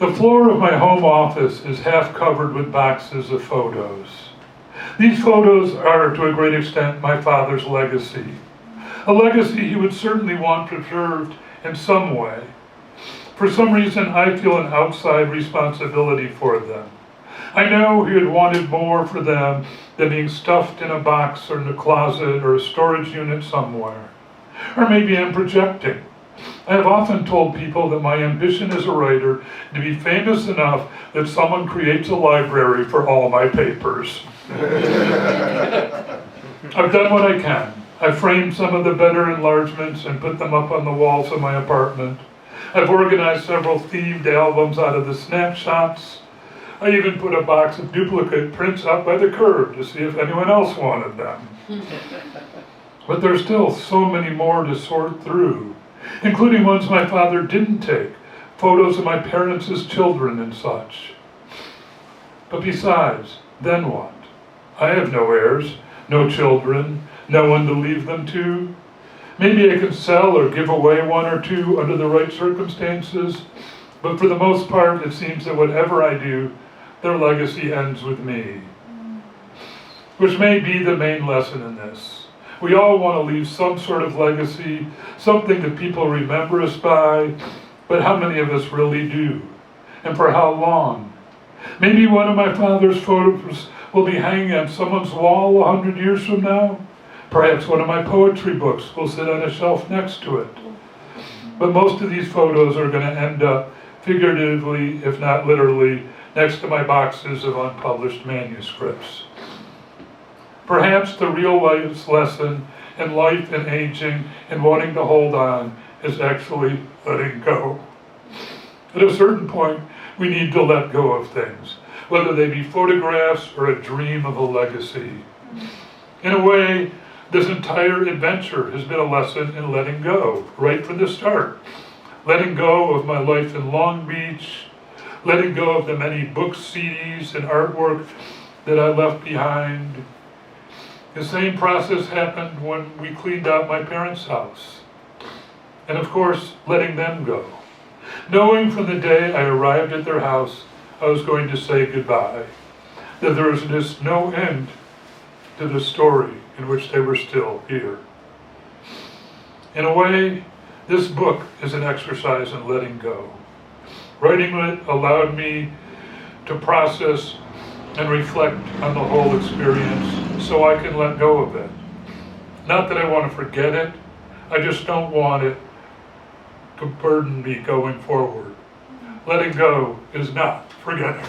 The floor of my home office is half covered with boxes of photos. These photos are, to a great extent, my father's legacy. A legacy he would certainly want preserved in some way. For some reason, I feel an outside responsibility for them. I know he had wanted more for them than being stuffed in a box or in a closet or a storage unit somewhere. Or maybe I'm projecting. I have often told people that my ambition as a writer is to be famous enough that someone creates a library for all my papers. I've done what I can. I've framed some of the better enlargements and put them up on the walls of my apartment. I've organized several themed albums out of the snapshots. I even put a box of duplicate prints out by the curb to see if anyone else wanted them. But there's still so many more to sort through, including ones my father didn't take, photos of my parents as children and such. But besides, then what? I have no heirs, no children, no one to leave them to. Maybe I can sell or give away one or two under the right circumstances, but for the most part, it seems that whatever I do, their legacy ends with me. Which may be the main lesson in this. We all want to leave some sort of legacy, something that people remember us by, but how many of us really do? And for how long? Maybe one of my father's photos will be hanging on someone's wall 100 years from now. Perhaps one of my poetry books will sit on a shelf next to it. But most of these photos are going to end up, figuratively, if not literally, next to my boxes of unpublished manuscripts. Perhaps the real life's lesson in life and aging and wanting to hold on is actually letting go. At a certain point, we need to let go of things, whether they be photographs or a dream of a legacy. In a way, this entire adventure has been a lesson in letting go, right from the start. Letting go of my life in Long Beach, letting go of the many books, CDs, and artwork that I left behind. The same process happened when we cleaned out my parents' house. And of course, letting them go. Knowing from the day I arrived at their house, I was going to say goodbye. That there was just no end to the story in which they were still here. In a way, this book is an exercise in letting go. Writing it allowed me to process and reflect on the whole experience so I can let go of it. Not that I want to forget it, I just don't want it to burden me going forward. Letting go is not forgetting.